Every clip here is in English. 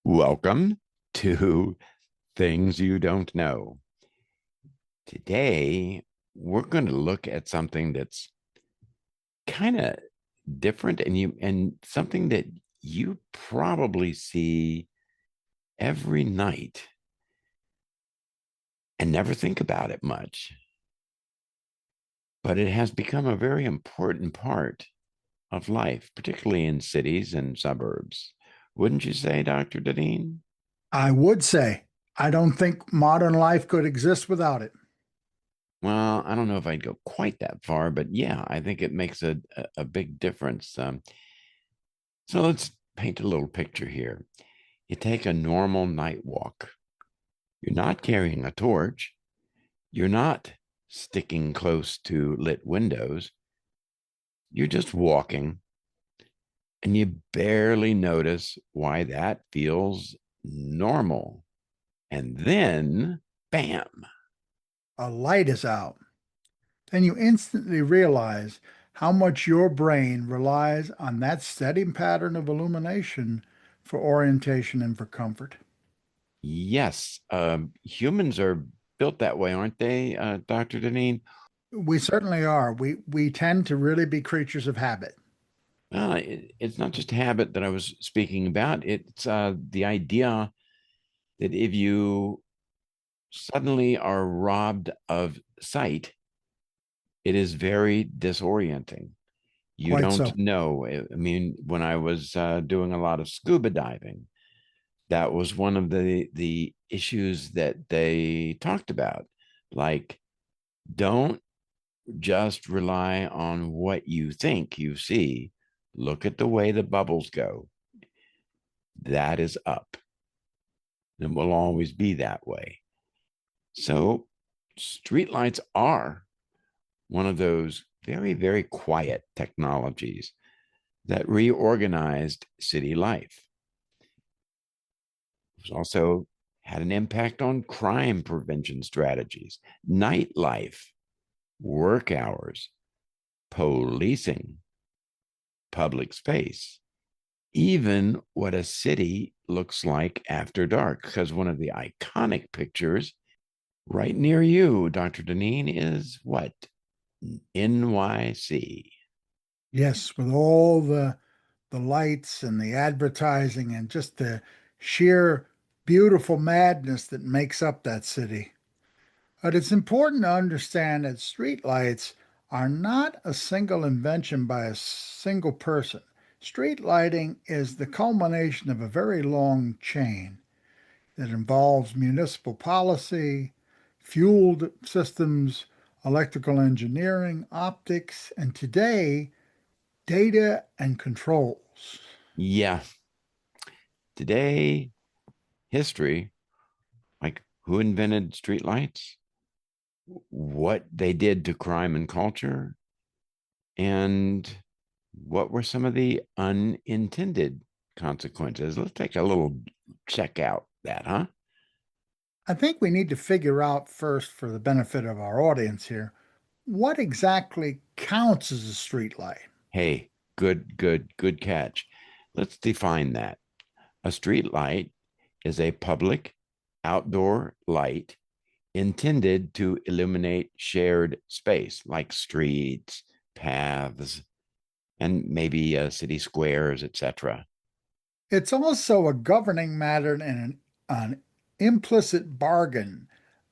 Welcome to Things You Don't Know. Today, we're going to look at something that's kind of different and something that you probably see every night and never think about it much. But it has become a very important part of life, particularly in cities and suburbs. Wouldn't you say, Dr. Deneen? I would say I don't think modern life could exist without it. Well, I don't know if I'd go quite that far, but yeah, I think it makes a big difference. So let's paint a little picture here. You take a normal night walk. You're not carrying a torch. You're not sticking close to lit windows. You're just walking, and you barely notice why that feels normal. And then, bam. A light is out. Then you instantly realize how much your brain relies on that steady pattern of illumination for orientation and for comfort. Yes, humans are built that way, aren't they, Dr. Deneen? We certainly are. We tend to really be creatures of habit. Well, it's not just habit that I was speaking about. It's the idea that if you suddenly are robbed of sight, it is very disorienting. You Quite don't so. know. I mean, when I was doing a lot of scuba diving, that was one of the issues that they talked about. Like, don't just rely on what you think you see. Look at the way the bubbles go. That is up and will always be that way. So, streetlights are one of those very, very quiet technologies that reorganized city life. It also had an impact on crime prevention strategies, nightlife, work hours, policing, public space, even what a city looks like after dark. Because one of the iconic pictures right near you, Dr. Deneen, is what? NYC. Yes, with all the lights and the advertising and just the sheer beautiful madness that makes up that city. But it's important to understand that streetlights are not a single invention by a single person. Street lighting is the culmination of a very long chain that involves municipal policy, fueled systems, electrical engineering, optics, and today, data and controls. Yeah. Today, history, like who invented streetlights, what they did to crime and culture, and what were some of the unintended consequences. Let's take a little check out that, huh? I think we need to figure out first, for the benefit of our audience here, what exactly counts as a street light. Hey, good catch. Let's define that. A street light is a public outdoor light intended to illuminate shared space like streets, paths, and maybe city squares, etc. It's also a governing matter and an implicit bargain.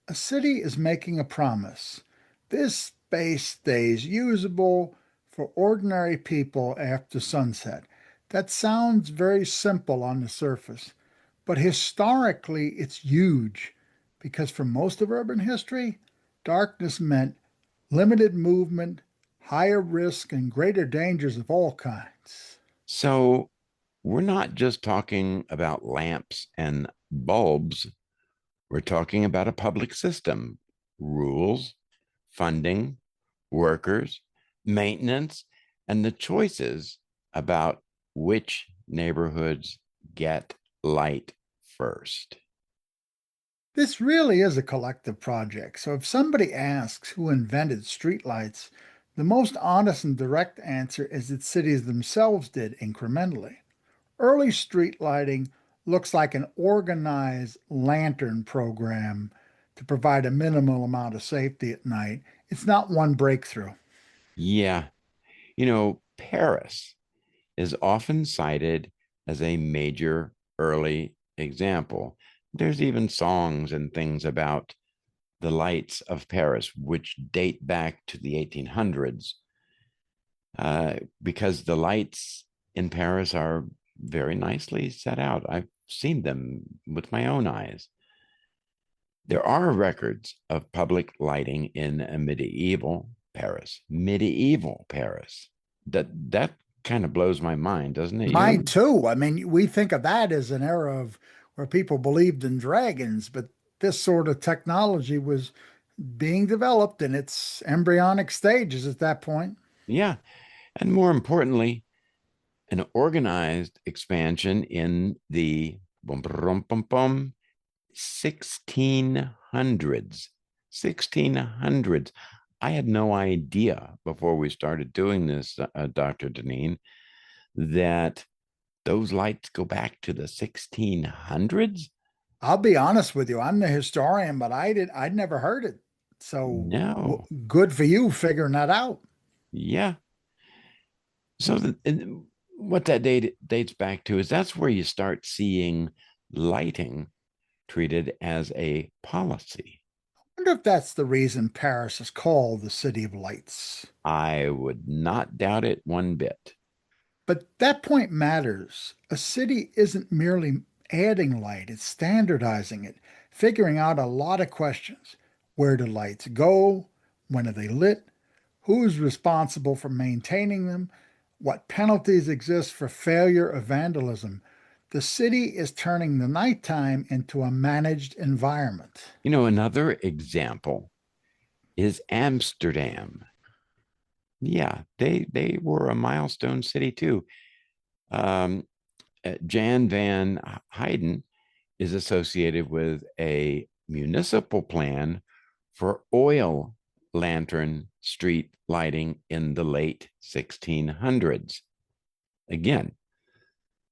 A city is making a promise. This space stays usable for ordinary people after sunset. That sounds very simple on the surface, but historically it's huge because for most of urban history, darkness meant limited movement, higher risk, and greater dangers of all kinds. So we're not just talking about lamps and bulbs, we're talking about a public system, rules, funding, workers, maintenance, and the choices about which neighborhoods get light first. This really is a collective project, so if somebody asks who invented streetlights, the most honest and direct answer is that cities themselves did incrementally. Early street lighting looks like an organized lantern program to provide a minimal amount of safety at night. It's not one breakthrough. Yeah. Paris is often cited as a major early example. There's even songs and things about the lights of Paris, which date back to the 1800s, because the lights in Paris are very nicely set out. I've seen them with my own eyes. There are records of public lighting in a medieval Paris. Medieval Paris. That kind of blows my mind, doesn't it? Mine You? too. I mean, we think of that as an era of where people believed in dragons, but this sort of technology was being developed in its embryonic stages at that point. Yeah. And more importantly, an organized expansion in the bum, bum, bum, bum, 1600s. 1600s. I had no idea before we started doing this, Dr. Deneen, that those lights go back to the 1600s. I'll be honest with you, I'm the historian, but I'd never heard it. So No. good for you figuring that out. Yeah. So what that dates back to is that's where you start seeing lighting treated as a policy. I wonder if that's the reason Paris is called the City of Lights. I would not doubt it one bit. But that point matters. A city isn't merely adding light, it's standardizing it, figuring out a lot of questions. Where do lights go? When are they lit? Who's responsible for maintaining them? What penalties exist for failure of vandalism? The city is turning the nighttime into a managed environment. Another example is Amsterdam. Yeah, they were a milestone city too. Um, Jan van Heyden is associated with a municipal plan for oil lantern street lighting in the late 1600s. Again,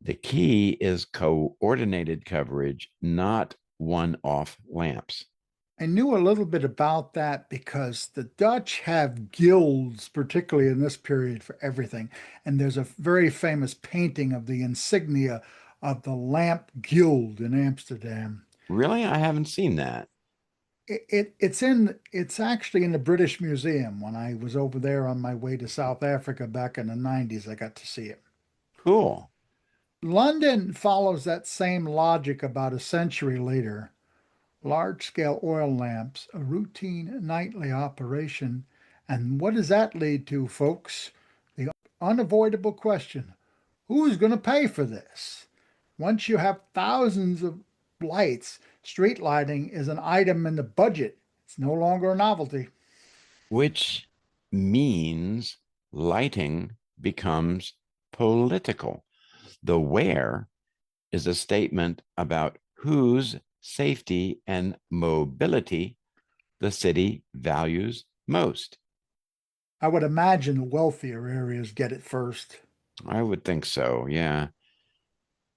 the key is coordinated coverage, not one off lamps. I knew a little bit about that because the Dutch have guilds, particularly in this period, for everything. And there's a very famous painting of the insignia of the Lamp Guild in Amsterdam. Really? I haven't seen that. It's actually in the British Museum. When I was over there on my way to South Africa back in the 90s, I got to see it. Cool. London follows that same logic about a century later. Large-scale oil lamps, a routine nightly operation. And what does that lead to, folks? The unavoidable question, who's going to pay for this? Once you have thousands of lights, street lighting is an item in the budget. It's no longer a novelty. Which means lighting becomes political. The where is a statement about whose safety and mobility the city values most. I would imagine the wealthier areas get it first. I would think so. Yeah.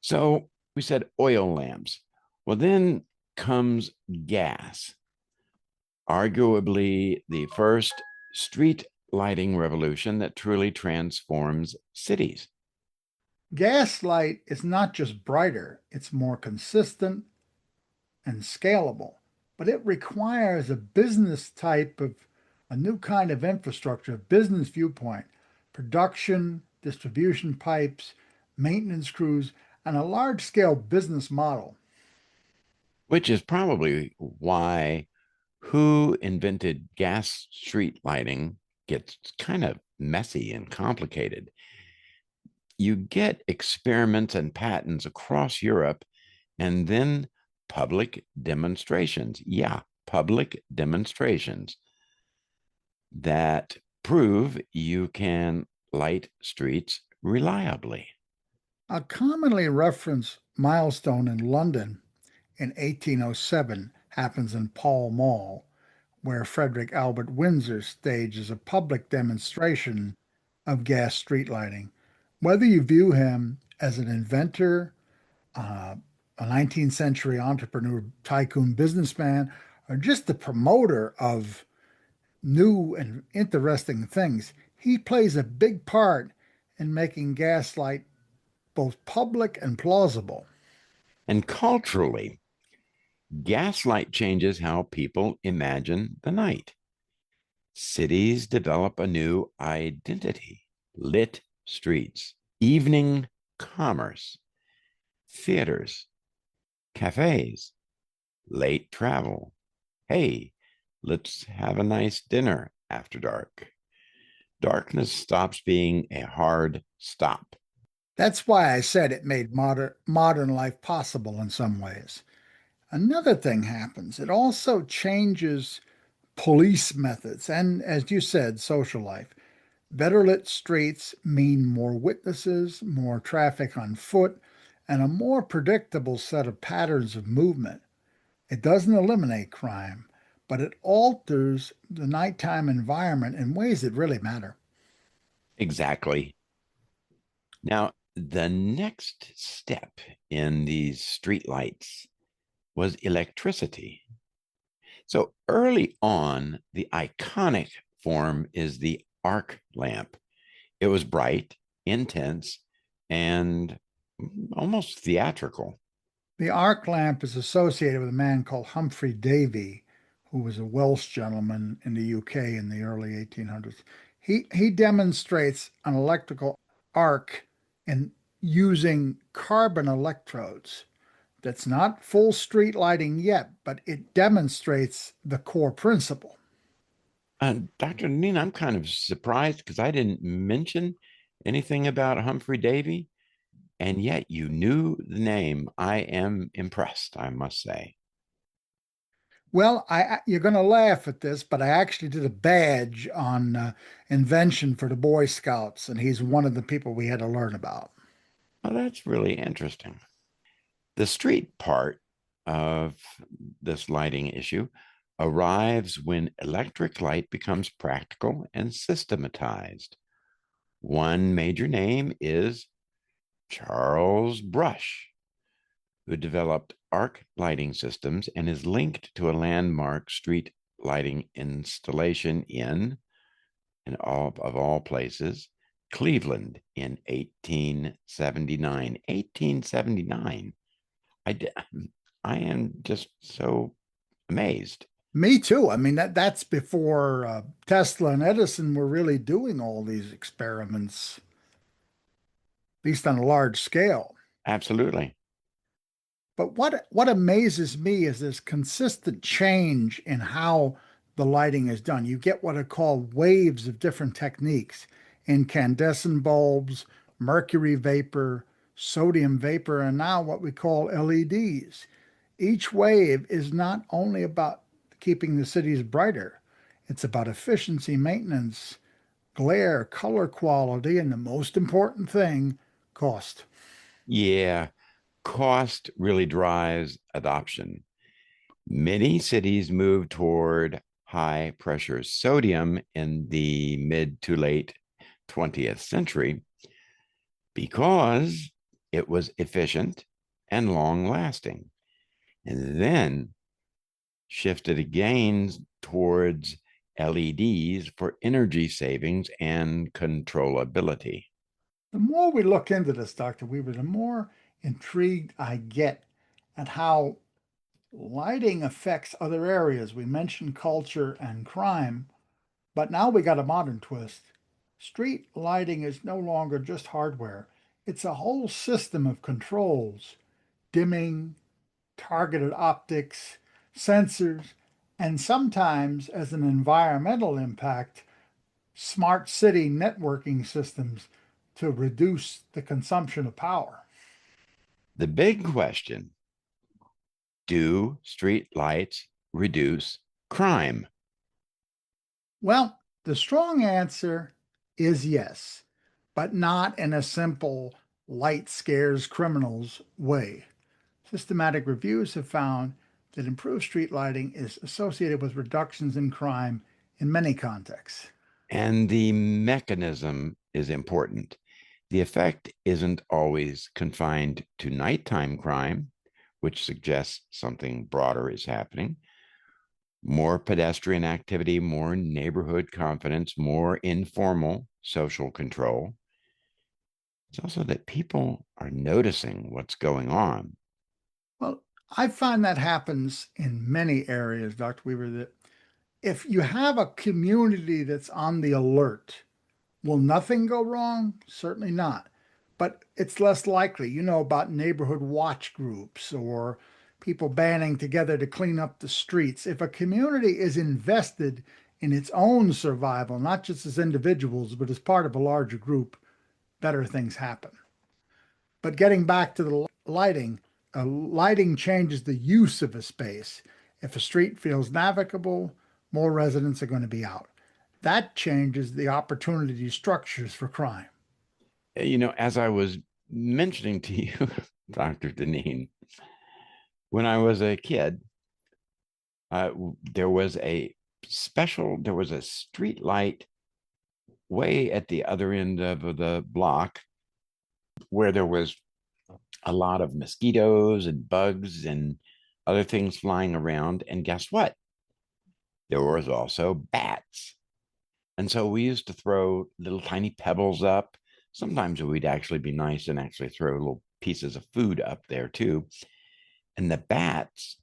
So we said oil lamps. Well, then comes gas, arguably the first street lighting revolution that truly transforms cities. Gaslight is not just brighter, it's more consistent and scalable, but it requires a business type of a new kind of infrastructure, business viewpoint, production, distribution pipes, maintenance crews, and a large scale business model. Which is probably why who invented gas street lighting gets kind of messy and complicated. You get experiments and patents across Europe and then public demonstrations. Yeah, public demonstrations that prove you can light streets reliably. A commonly referenced milestone in London in 1807 happens in Pall Mall, where Frederick Albert Windsor stages a public demonstration of gas street lighting. Whether you view him as an inventor, uh, a 19th century entrepreneur, tycoon, businessman, or just the promoter of new and interesting things, he plays a big part in making Gaslight both public and plausible. And culturally, gaslight changes how people imagine the night. Cities develop a new identity: lit streets, evening commerce, theaters, cafes, late travel. Hey, let's have a nice dinner after dark. Darkness stops being a hard stop. That's why I said it made modern life possible in some ways. Another thing happens. It also changes police methods and, as you said, social life. Better lit streets mean more witnesses, more traffic on foot, and a more predictable set of patterns of movement. It doesn't eliminate crime, but it alters the nighttime environment in ways that really matter. Exactly. Now, the next step in these streetlights was electricity. So early on, the iconic form is the arc lamp. It was bright, intense, and almost theatrical. The arc lamp is associated with a man called Humphrey Davy, who was a Welsh gentleman in the UK in the early 1800s. He demonstrates an electrical arc in using carbon electrodes. That's not full street lighting yet, but it demonstrates the core principle. Dr. Nina, I'm kind of surprised because I didn't mention anything about Humphrey Davy, and yet you knew the name. I am impressed, I must say. Well, you're going to laugh at this, but I actually did a badge on invention for the Boy Scouts, and he's one of the people we had to learn about. Well, that's really interesting. The street part of this lighting issue arrives when electric light becomes practical and systematized. One major name is Charles Brush, who developed arc lighting systems and is linked to a landmark street lighting installation in all places, Cleveland in 1879. 1879. I, I am just so amazed. Me too. I mean, that's before Tesla and Edison were really doing all these experiments, at least on a large scale. Absolutely. But what amazes me is this consistent change in how the lighting is done. You get what are called waves of different techniques: incandescent bulbs, mercury vapor, sodium vapor, and now what we call LEDs. Each wave is not only about keeping the cities brighter, it's about efficiency, maintenance, glare, color quality, and the most important thing, cost. Yeah, cost really drives adoption. Many cities moved toward high pressure sodium in the mid to late 20th century because it was efficient and long lasting, and then shifted again towards LEDs for energy savings and controllability. The more we look into this, Dr. Weaver, the more intrigued I get at how lighting affects other areas. We mentioned culture and crime, but now we got a modern twist. Street lighting is no longer just hardware, it's a whole system of controls, dimming, targeted optics, sensors, and sometimes, as an environmental impact, smart city networking systems to reduce the consumption of power. The big question: do street lights reduce crime? Well, the strong answer is yes, but not in a simple light scares criminals way. Systematic reviews have found that improved street lighting is associated with reductions in crime in many contexts. And the mechanism is important. The effect isn't always confined to nighttime crime. which suggests something broader is happening. More pedestrian activity, more neighborhood confidence, more informal social control. It's also that people are noticing what's going on. Well, I find that happens in many areas, Dr. Weaver, that if you have a community that's on the alert, will nothing go wrong? Certainly not. But it's less likely. You know about neighborhood watch groups or people banding together to clean up the streets. If a community is invested in its own survival, not just as individuals, but as part of a larger group, better things happen. But getting back to the lighting, lighting changes the use of a space. If a street feels navigable, more residents are going to be out. That changes the opportunity structures for crime. As I was mentioning to you, Dr. Deneen, when I was a kid, uh, there was there was a street light way at the other end of the block where there was a lot of mosquitoes and bugs and other things flying around. And guess what? There was also bats. And so we used to throw little tiny pebbles up. Sometimes we'd actually be nice and actually throw little pieces of food up there too. And the bats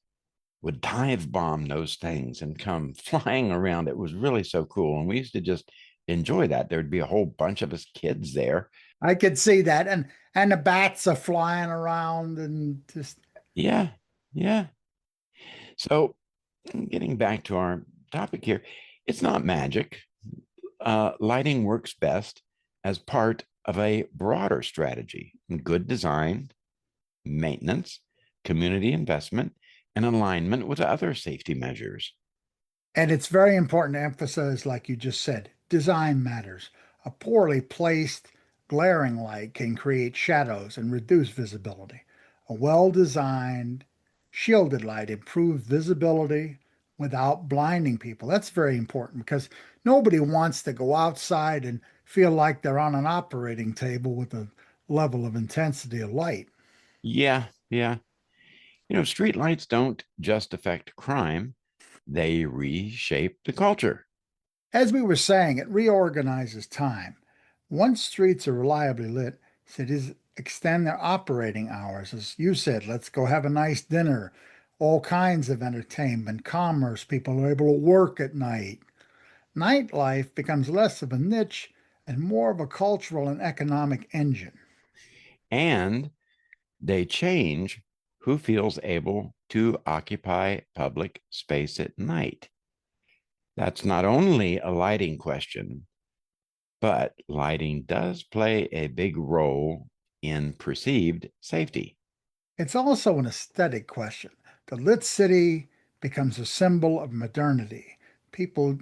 would dive bomb those things and come flying around. It was really so cool. And we used to just enjoy that. There'd be a whole bunch of us kids there. I could see that. And the bats are flying around and just Yeah. Yeah. So getting back to our topic here, it's not magic. Lighting works best as part of a broader strategy: good design, maintenance, community investment, and alignment with other safety measures. and it's very important to emphasize, like you just said, design matters. A poorly placed, glaring light can create shadows and reduce visibility. A well-designed, shielded light improves visibility without blinding people. That's very important because nobody wants to go outside and feel like they're on an operating table with a level of intensity of light. Yeah, yeah. Streetlights don't just affect crime, they reshape the culture. As we were saying, it reorganizes time. Once streets are reliably lit, cities extend their operating hours. As you said, let's go have a nice dinner, all kinds of entertainment, commerce, people are able to work at night. Nightlife becomes less of a niche and more of a cultural and economic engine. And they change who feels able to occupy public space at night. That's not only a lighting question, but lighting does play a big role in perceived safety. It's also an aesthetic question. The lit city becomes a symbol of modernity. People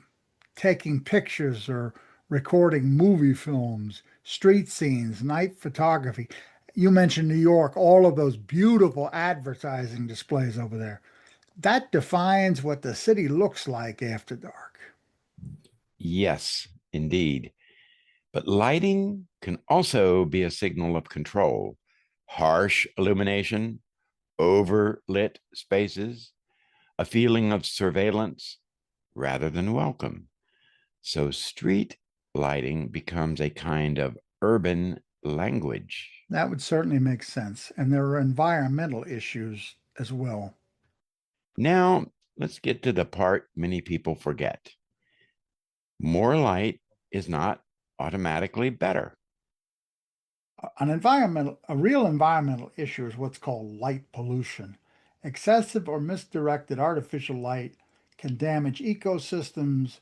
taking pictures or recording movie films, street scenes, night photography. You mentioned New York, all of those beautiful advertising displays over there. That defines what the city looks like after dark. Yes, indeed. But lighting can also be a signal of control. Harsh illumination, overlit spaces, a feeling of surveillance rather than welcome. So street lighting becomes a kind of urban language. That would certainly make sense. And there are environmental issues as well. Now, let's get to the part many people forget. More light is not automatically better. A real environmental issue is what's called light pollution. Excessive or misdirected artificial light can damage ecosystems,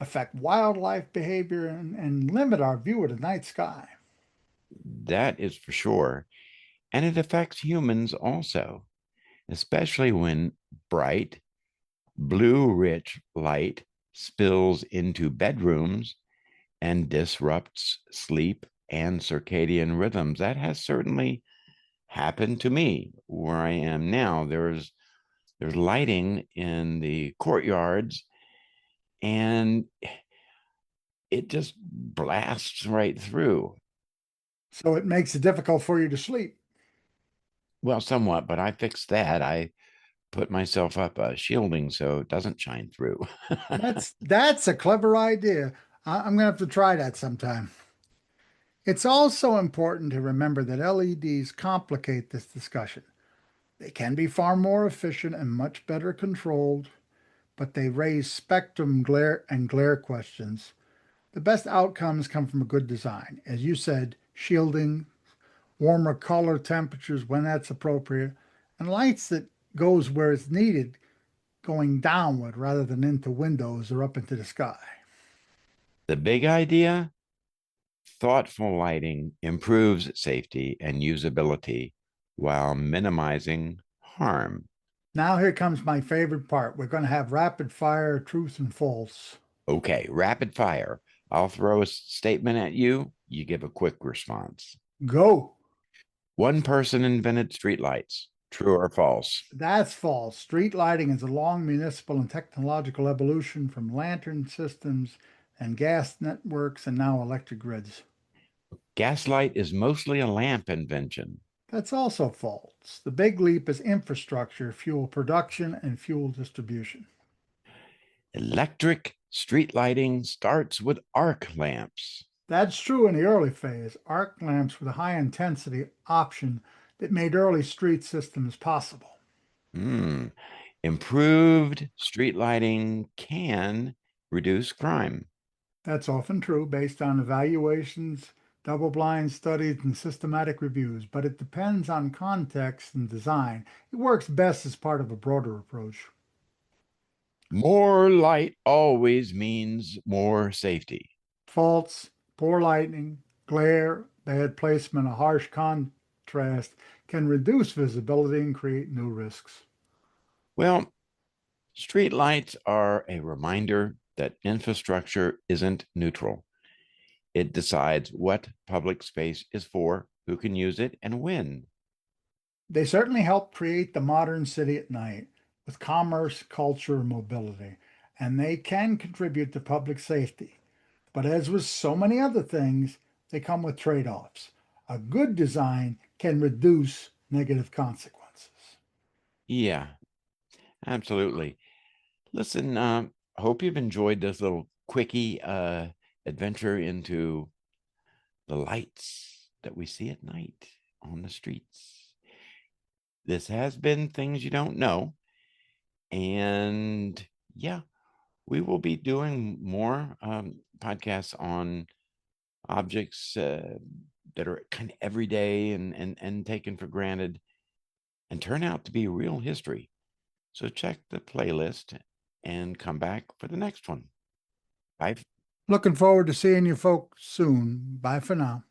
affect wildlife behavior, and limit our view of the night sky. That is for sure. And it affects humans also, especially when bright, blue rich light spills into bedrooms and disrupts sleep and circadian rhythms. That has certainly happened to me where I am now. There's lighting in the courtyards and it just blasts right through. So it makes it difficult for you to sleep. Well, somewhat, but I fixed that. I put myself up a shielding so it doesn't shine through. That's a clever idea. I'm gonna have to try that sometime. It's also important to remember that LEDs complicate this discussion. They can be far more efficient and much better controlled, but they raise spectrum glare and glare questions. The best outcomes come from a good design. As you said, shielding, warmer color temperatures when that's appropriate, and lights that goes where it's needed, going downward rather than into windows or up into the sky. The big idea: thoughtful lighting improves safety and usability while minimizing harm. Now here comes my favorite part. We're going to have rapid fire truth and false. Okay, rapid fire. I'll throw a statement at you. You give a quick response. Go. One person invented streetlights. True or false? That's false. Street lighting is a long municipal and technological evolution from lantern systems and gas networks and now electric grids. Gaslight is mostly a lamp invention. That's also false. The big leap is infrastructure, fuel production, and fuel distribution. Electric street lighting starts with arc lamps. That's true in the early phase. Arc lamps were the high intensity option that made early street systems possible. Hmm. Improved street lighting can reduce crime. That's often true based on evaluations, double blind studies, and systematic reviews, but it depends on context and design. It works best as part of a broader approach. More light always means more safety. Faults, poor lighting, glare, bad placement, a harsh contrast can reduce visibility and create new risks. Well, street lights are a reminder that infrastructure isn't neutral. It decides what public space is for, who can use it, and when. They certainly help create the modern city at night with commerce, culture, and mobility, and they can contribute to public safety. But as with so many other things, they come with trade offs. A good design can reduce negative consequences. Yeah, absolutely. Listen, hope you've enjoyed this little quickie adventure into the lights that we see at night on the streets. This has been Things You Don't Know. And yeah, we will be doing more podcasts on objects that are kind of everyday and taken for granted and turn out to be real history. So check the playlist and come back for the next one. Bye. Looking forward to seeing you folks soon. Bye for now.